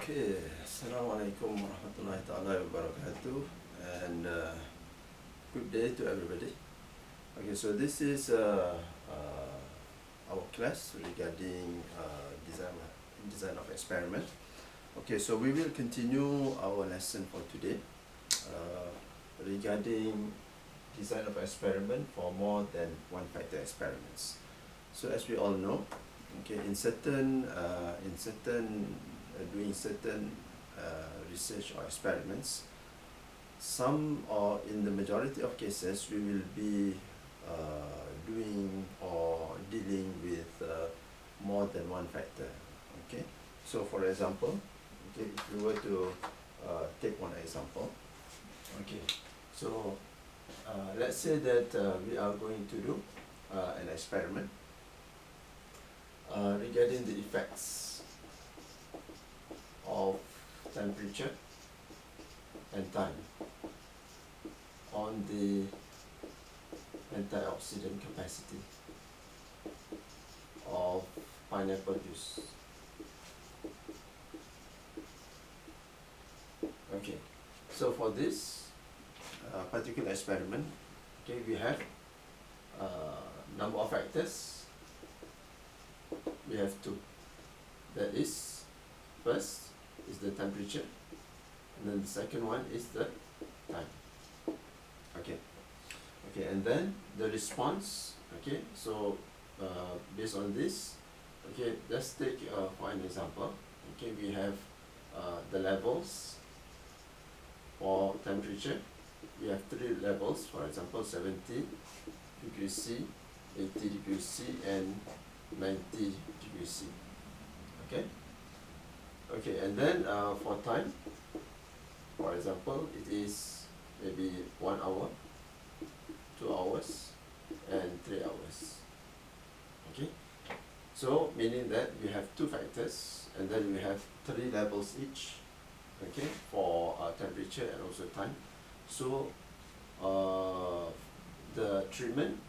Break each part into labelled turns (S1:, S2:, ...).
S1: Okay, Assalamualaikum warahmatullahi ta'ala wabarakatuh, and good day to everybody. Okay, so this is our class regarding design of experiment. Okay, so we will continue our lesson for today regarding design of experiment for more than one factor experiments. So as we all know, okay, in certain doing certain research or experiments, some or in the majority of cases we will be doing or dealing with more than one factor. Okay, so for example, okay, if we were to take one example, okay, so let's say that we are going to do an experiment regarding the effects of temperature and time on the antioxidant capacity of pineapple juice. Okay, so for this particular experiment, okay, we have number of factors. We have two. That is, first is the temperature, and then the second one is the time. Okay, and then the response. Okay, so based on this, okay, let's take for an example. Okay, we have the levels for temperature. We have three levels, for example 70 degrees C, 80 degrees C, and 90 degrees C. Okay, and then for time, for example, it is maybe 1 hour, 2 hours, and 3 hours. Okay, so meaning that we have two factors, and then we have three levels each, okay, for temperature and also time. So the treatment,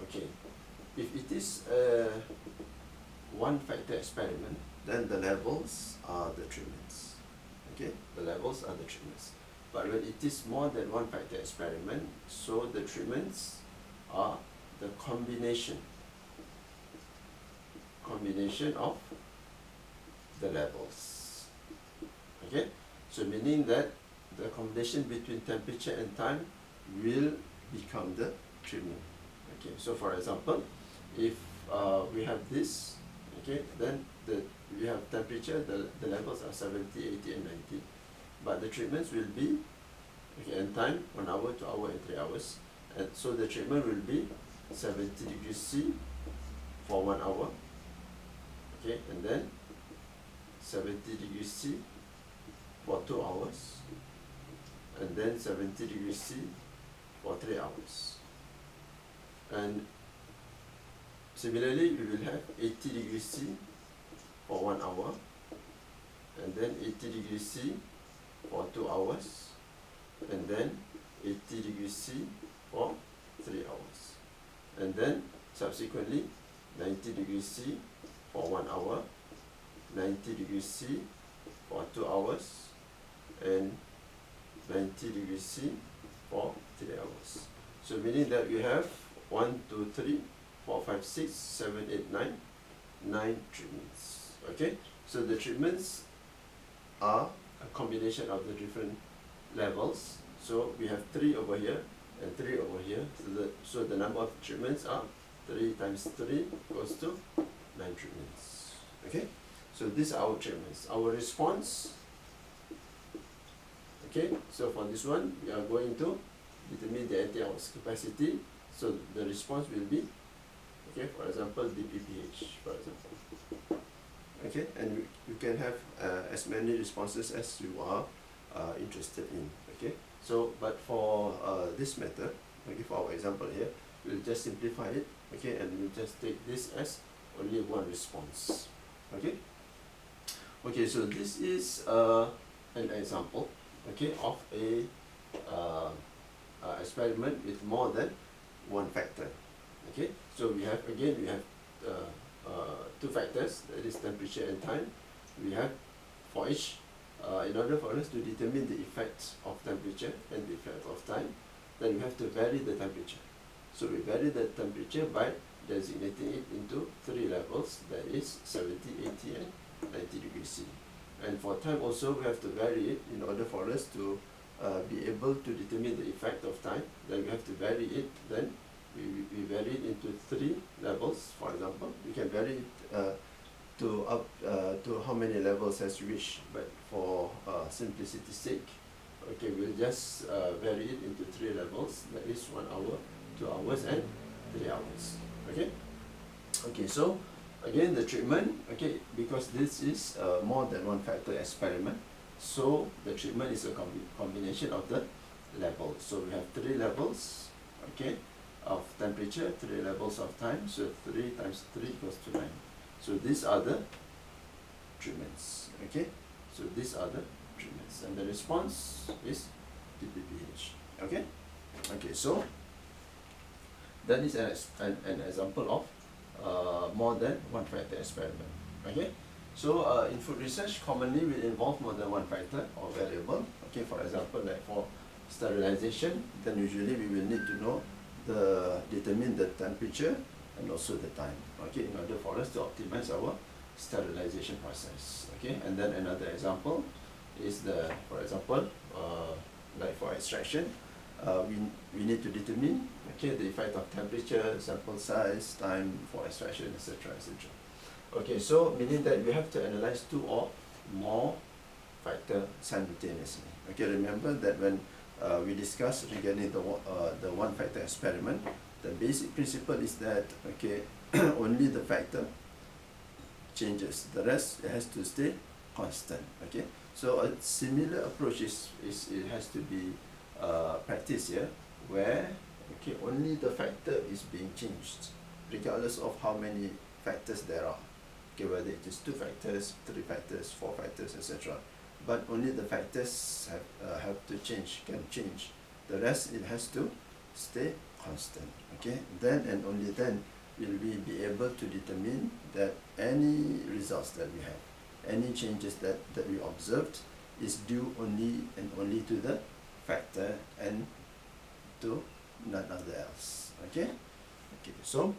S1: okay, if it is a one factor experiment, then the levels are the treatments. Okay, the levels are the treatments. But when it is more than one factor experiment, so the treatments are the combination of the levels. Okay, so meaning that the combination between temperature and time will become the treatment. Okay, so for example, if we have this, okay, then we have temperature, the levels are 70, 80, and 90, but the treatments will be, okay, and time 1 hour, 2 hour, and 3 hours, and so the treatment will be 70 degrees C for 1 hour, okay, and then 70 degrees C for 2 hours, and then 70 degrees C for 3 hours. And similarly, we will have 80 degrees C for 1 hour, and then 80 degrees C for 2 hours, and then 80 degrees C for 3 hours, and then subsequently 90 degrees C for 1 hour, 90 degrees C for 2 hours, and 90 degrees C for 3 hours. So meaning that we have 1, 2, 3, 4, 5, 6, 7, 8, 9 treatments. Okay, so the treatments are a combination of the different levels. So we have 3 over here and 3 over here. So the number of treatments are 3 times 3 equals to 9 treatments. Okay, so these are our treatments. Our response. Okay, so for this one, we are going to determine the antioxidant capacity. So the response will be, okay, for example, dPPH, for example. Okay, and you can have as many responses as you are interested in. Okay, so but for this method, okay, for our example here, we'll just simplify it. Okay, and we'll just take this as only one response. Okay. Okay, so this is an example, okay, of a experiment with more than one factor. Okay, so we have two factors, that is temperature and time. We have for each in order for us to determine the effect of temperature and the effect of time, then we have to vary the temperature. So we vary the temperature by designating it into 3 levels, that is 70, 80 and 90 degrees C. And for time also we have to vary it in order for us to be able to determine the effect of time. Then we have to vary it, then we vary it into 3 levels. For example, we can vary it to how many levels as you wish, but for simplicity's sake, okay, we'll just vary it into 3 levels, that is 1 hour, 2 hours and 3 hours. Okay, so again the treatment, okay, because this is more than one factor experiment, so the treatment is a combination of the levels. So we have 3 levels, okay, of temperature, 3 levels of time, so 3 times 3 equals to 9. So these are the treatments, okay? So these are the treatments, and the response is DPPH, okay? Okay, so that is an example of more than one factor experiment, okay? So in food research, commonly will involve more than one factor or variable, okay? For example, like for sterilization, then usually we will need to know determine the temperature and also the time, okay, in order for us to optimize our sterilization process, okay? And then another example is for example, like for extraction, we need to determine, okay, the effect of temperature, sample size, time for extraction, etc., etc. Okay, so meaning that we have to analyze 2 or more factors simultaneously. Okay, remember that when we discussed regarding the one factor experiment, the basic principle is that, okay, only the factor changes, the rest has to stay constant, okay? So a similar approach it has to be practiced here, where, okay, only the factor is being changed regardless of how many factors there are, okay, whether it is 2 factors, 3 factors, 4 factors, etc. But only the factors have to change, can change. The rest, it has to stay constant, okay? Then and only then will we be able to determine that any results that we have, any changes that we observed is due only and only to the factor and to none other else, okay? Okay, so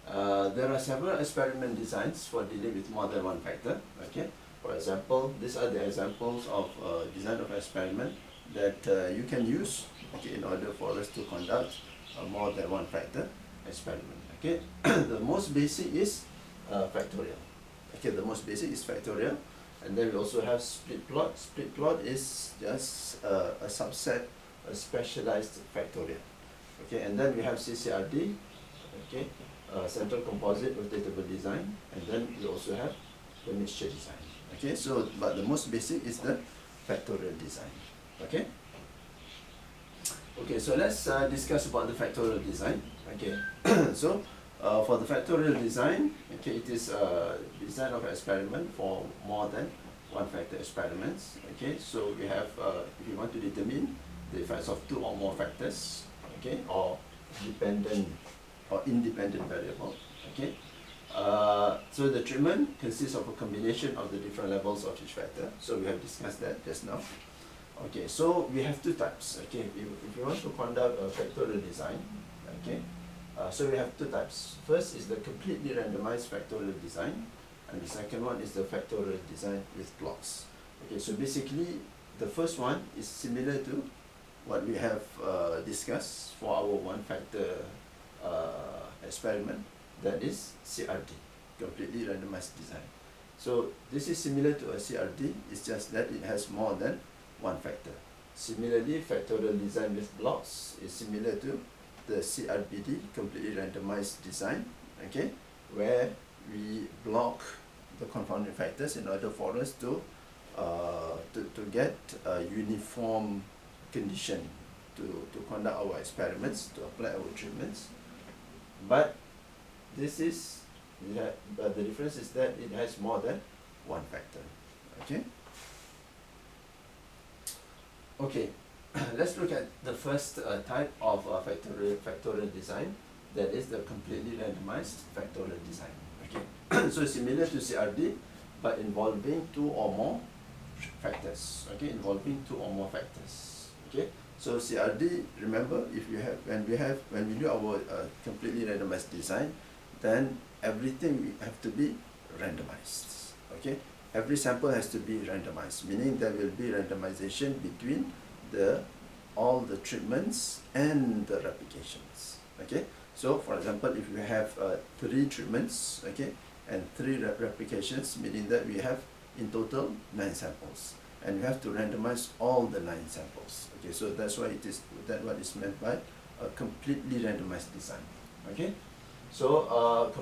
S1: there are several experiment designs for dealing with more than one factor, okay? For example, these are the examples of design of experiment that you can use, okay, in order for us to conduct a more than one factor experiment, okay? The most basic is factorial, okay? The most basic is factorial, and then we also have split plot. Split plot is just a subset, a specialized factorial, okay? And then we have CCRD, okay? Central composite rotatable design, and then we also have the mixture design. Okay, so but the most basic is the factorial design. Okay. Okay, so let's discuss about the factorial design. Okay, so for the factorial design, okay, it is a design of experiment for more than one factor experiments. Okay, so we have if you want to determine the effects of 2 or more factors, okay, or dependent or independent variable, okay. So the treatment consists of a combination of the different levels of each factor. So we have discussed that just now. Okay, so we have 2 types. Okay, if you want to conduct a factorial design, okay, so we have 2 types. First is the completely randomized factorial design, and the second one is the factorial design with plots. Okay, so basically the first one is similar to what we have discussed for our one factor experiment, that is CRD, completely randomized design. So this is similar to a CRD, it's just that it has more than one factor. Similarly, factorial design with blocks is similar to the CRBD, completely randomized design, okay, where we block the confounding factors in order for us to get a uniform condition to conduct our experiments, to apply our treatments. But this is the difference is that it has more than one factor. Okay. Okay. Let's look at the first type of factorial design. That is the completely randomized factorial design. Okay. So similar to CRD, but involving two or more factors. Okay, involving two or more factors. Okay, so CRD, remember, if you have when we do our completely randomized design, then everything we have to be randomized. Okay, every sample has to be randomized, meaning there will be randomization between all the treatments and the replications. Okay, so for example, if you have 3 treatments, okay, and 3 replications, meaning that we have in total 9 samples, and you have to randomize all the 9 samples. Okay, so that's why what is meant by a completely randomized design. Okay, so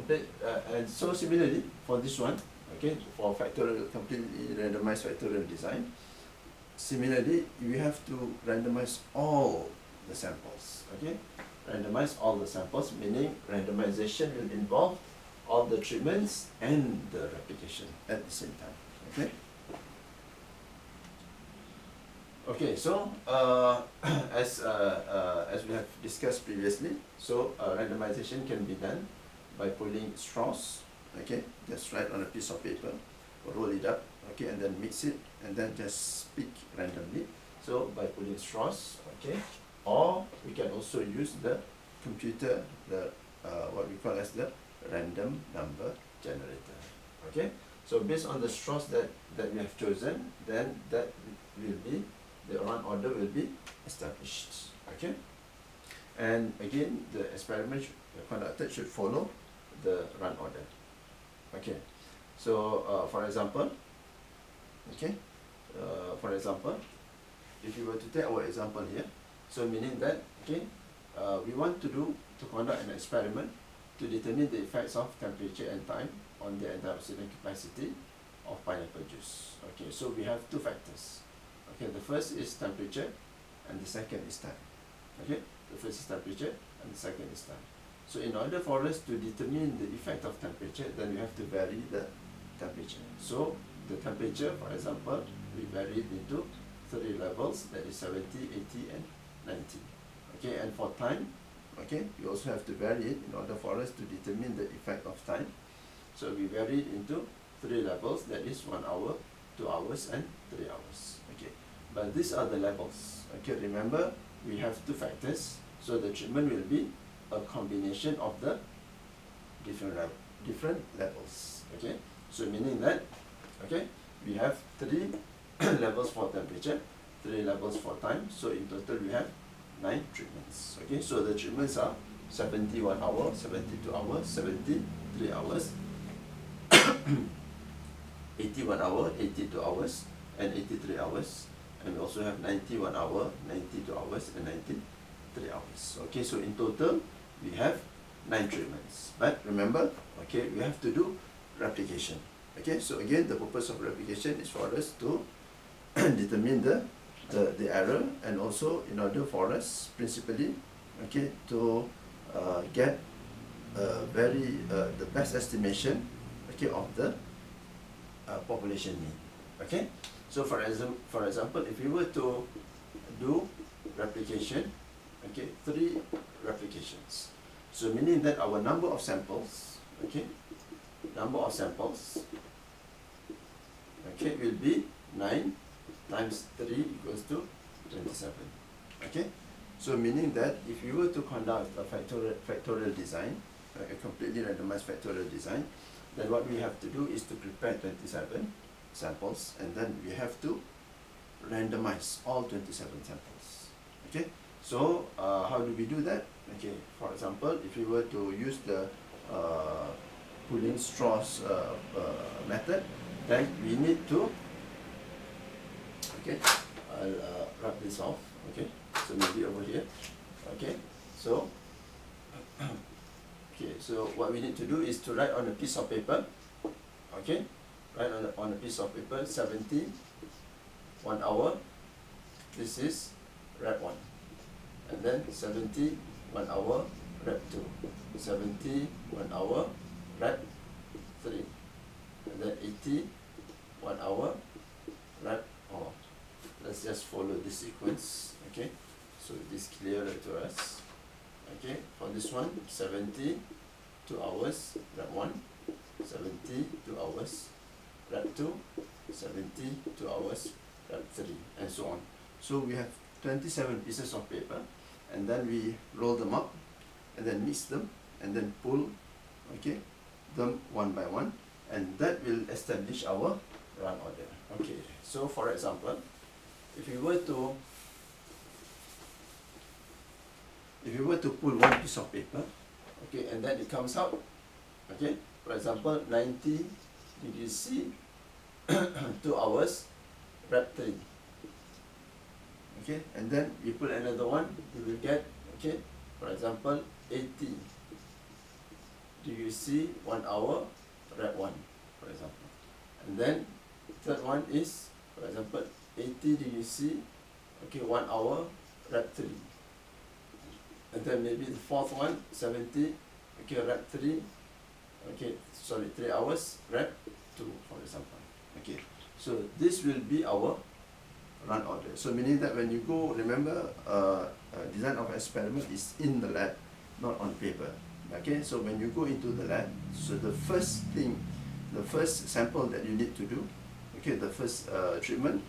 S1: and so similarly for this one, okay, for completely randomized factorial design, similarly we have to randomize all the samples. Okay, randomize all the samples, meaning randomization will involve all the treatments and the replication at the same time. Okay. Okay, so as we have discussed previously, so randomization can be done by pulling straws. Okay, just write on a piece of paper, roll it up, okay, and then mix it, and then just pick randomly. So by pulling straws, okay, or we can also use the computer, what we call as the random number generator. Okay, so based on the straws that we have chosen, then that will be the run order will be established. Okay, and again the experiment conducted should follow the run order. Okay, so for example, okay, if you were to take our example here, so meaning that, okay, we want to conduct an experiment to determine the effects of temperature and time on the antioxidant capacity of pineapple juice. Okay, so we have 2 factors. Okay, the first is temperature and the second is time. Okay, the first is temperature and the second is time. So in order for us to determine the effect of temperature, then we have to vary the temperature. So the temperature, for example, we vary it into 3 levels, that is 70, 80 and 90. Okay, and for time, okay, we also have to vary it in order for us to determine the effect of time. So we vary it into 3 levels, that is 1 hour, 2 hours and 3 hours. Okay, but these are the levels. Okay, remember we have 2 factors, so the treatment will be a combination of the different levels. Okay, so meaning that, okay, we have 3 levels for temperature, 3 levels for time, so in total we have 9 treatments. Okay, so the treatments are 71 hour, 72 hours, 73 hours, 81 hour, 82 hours, and 83 hours, and we also have 91 hour, 92 hours, and 93 hours. Okay, so in total we have 9 treatments. But remember, okay, we have to do replication. Okay, so again, the purpose of replication is for us to determine the error, and also in order for us principally, okay, to get the best estimation, okay, of the population mean. Okay, so for example, if we were to do replication, okay, 3 replications, so meaning that our number of samples, okay, okay, will be 9 times 3 equals to 27. Okay, so meaning that if you were to conduct a factorial design, a completely randomized factorial design, then what we have to do is to prepare 27 samples, and then we have to randomize all 27 samples. Okay, so how do we do that? Okay, for example, if we were to use the pulling straws method, then we need to, okay, I'll rub this off. Okay, so maybe over here. Okay, so okay, so what we need to do is to write on a piece of paper. Okay, write on a piece of paper 70 1 hour, this is rep 1, and then 70 1 hour, rep 2, 70 1 hour, rep 3, and then 80 1 hour, rep 4. Let's just follow this sequence. Okay, so it is clearer to us. Okay, for this one, 70 2 hours, rep 1, 70 2 hours, rep 2, 70, 2 hours, rep 3, and so on. So we have 27 pieces of paper, and then we roll them up, and then mix them, and then pull, okay, them one by one, and that will establish our run order. Okay, so for example, if you were to pull one piece of paper, okay, and then it comes out, okay, for example, 90 degrees C, 2 hours, rep 3. Okay, and then we put another one, you will get, okay, for example, 80 degrees C, 1 hour, rep 1, for example. And then third one is, for example, 80 degrees C, okay, 1 hour, rep 3. And then maybe the fourth one, 70, okay, rep 3, okay, sorry, 3 hours, rep 2, for example. Okay, so this will be our run order. So meaning that when you go, remember, design of experiment is in the lab, not on paper. Okay, so when you go into the lab, so the first thing, the first sample that you need to do, okay, the first treatment